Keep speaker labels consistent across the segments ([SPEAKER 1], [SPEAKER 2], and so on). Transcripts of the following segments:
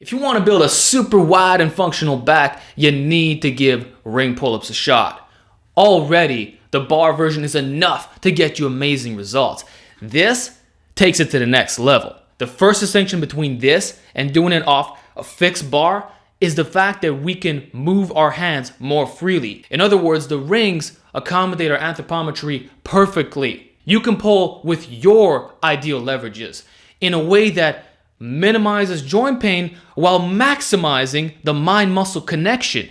[SPEAKER 1] If you want to build a super wide and functional back, you need to give ring pull-ups a shot. Already, the bar version is enough to get you amazing results. This takes it to the next level. The first distinction between this and doing it off a fixed bar is the fact that we can move our hands more freely. In other words, the rings accommodate our anthropometry perfectly. You can pull with your ideal leverages in a way that minimizes joint pain while maximizing the mind-muscle connection.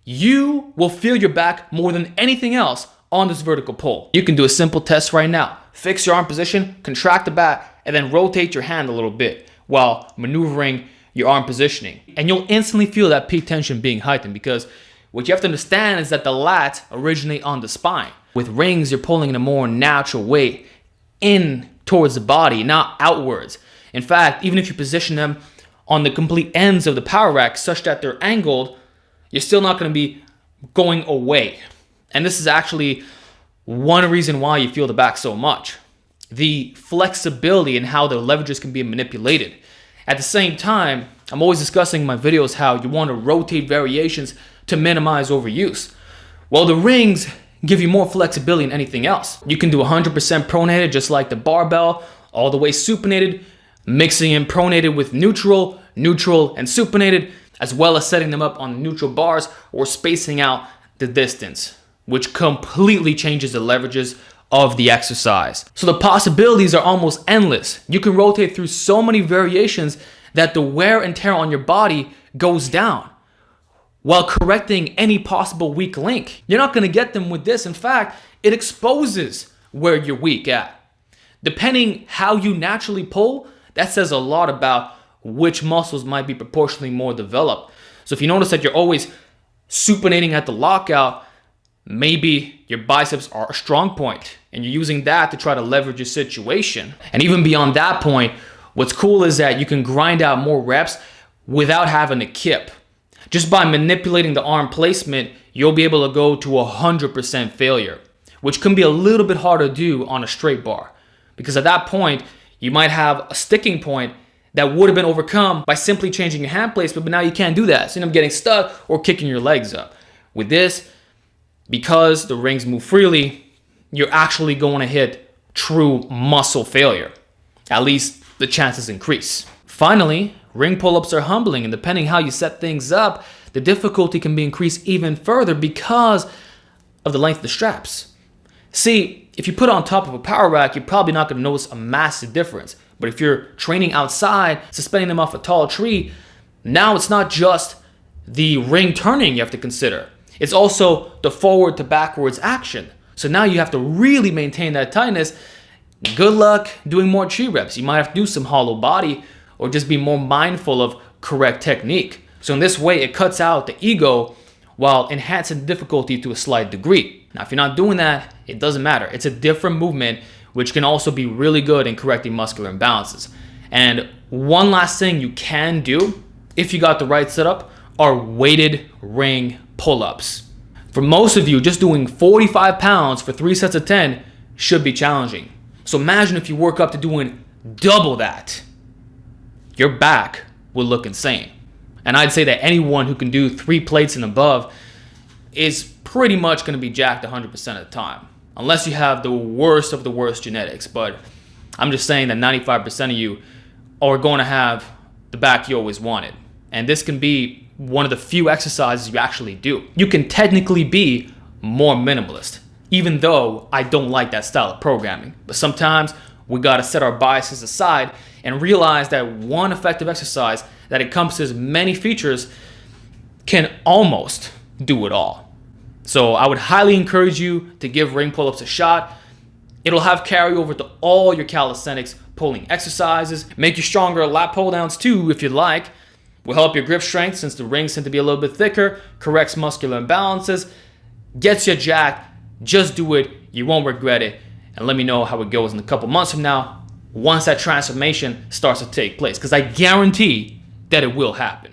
[SPEAKER 1] You will feel your back more than anything else on this vertical pull. You can do a simple test right now. Fix your arm position, contract the back, and then rotate your hand a little bit while maneuvering your arm positioning. And you'll instantly feel that peak tension being heightened, because what you have to understand is that the lats originate on the spine. With rings, you're pulling in a more natural way in towards the body, not outwards. In fact, even if you position them on the complete ends of the power rack such that they're angled, you're still not going to be going away. And this is actually one reason why you feel the back so much. The flexibility in how the leverages can be manipulated. At the same time, I'm always discussing in my videos how you want to rotate variations to minimize overuse. Well, the rings give you more flexibility than anything else. You can do 100% pronated just like the barbell, all the way supinated, mixing in pronated with neutral, and supinated, as well as setting them up on neutral bars or spacing out the distance, which completely changes the leverages of the exercise. So the possibilities are almost endless. You can rotate through so many variations that the wear and tear on your body goes down while correcting any possible weak link. You're not going to get them with this. In fact, it exposes where you're weak at. Depending how you naturally pull, that says a lot about which muscles might be proportionally more developed. So if you notice that you're always supinating at the lockout, maybe your biceps are a strong point and you're using that to try to leverage your situation. And even beyond that point, what's cool is that you can grind out more reps without having to kip. Just by manipulating the arm placement, you'll be able to go to 100% failure, which can be a little bit harder to do on a straight bar. Because at that point, you might have a sticking point that would have been overcome by simply changing your hand placement, but now you can't do that. So you end up getting stuck or kicking your legs up. With this, because the rings move freely, you're actually going to hit true muscle failure. At least the chances increase. Finally, ring pull-ups are humbling, and depending how you set things up, the difficulty can be increased even further because of the length of the straps. See, if you put it on top of a power rack, you're probably not going to notice a massive difference. But if you're training outside, suspending them off a tall tree, now it's not just the ring turning you have to consider. It's also the forward to backwards action. So now you have to really maintain that tightness. Good luck doing more tree reps. You might have to do some hollow body or just be more mindful of correct technique. So in this way, it cuts out the ego while enhancing the difficulty to a slight degree. Now, if you're not doing that, it doesn't matter. It's a different movement, which can also be really good in correcting muscular imbalances. And one last thing you can do, if you got the right setup, are weighted ring pull-ups. For most of you, just doing 45 pounds for 3 sets of 10 should be challenging. So imagine if you work up to doing double that. Your back will look insane. And I'd say that anyone who can do 3 plates and above is pretty much going to be jacked 100% of the time. Unless you have the worst of the worst genetics. But I'm just saying that 95% of you are going to have the back you always wanted. And this can be one of the few exercises you actually do. You can technically be more minimalist, even though I don't like that style of programming. But sometimes we got to set our biases aside and realize that one effective exercise that encompasses many features can almost do it all. So I would highly encourage you to give ring pull-ups a shot. It'll have carryover to all your calisthenics pulling exercises. Make you stronger at lat pull downs too if you'd like. Will help your grip strength since the rings tend to be a little bit thicker, corrects muscular imbalances, gets you jacked. Just do it. You won't regret it. And let me know how it goes in a couple months from now once that transformation starts to take place, because I guarantee that it will happen.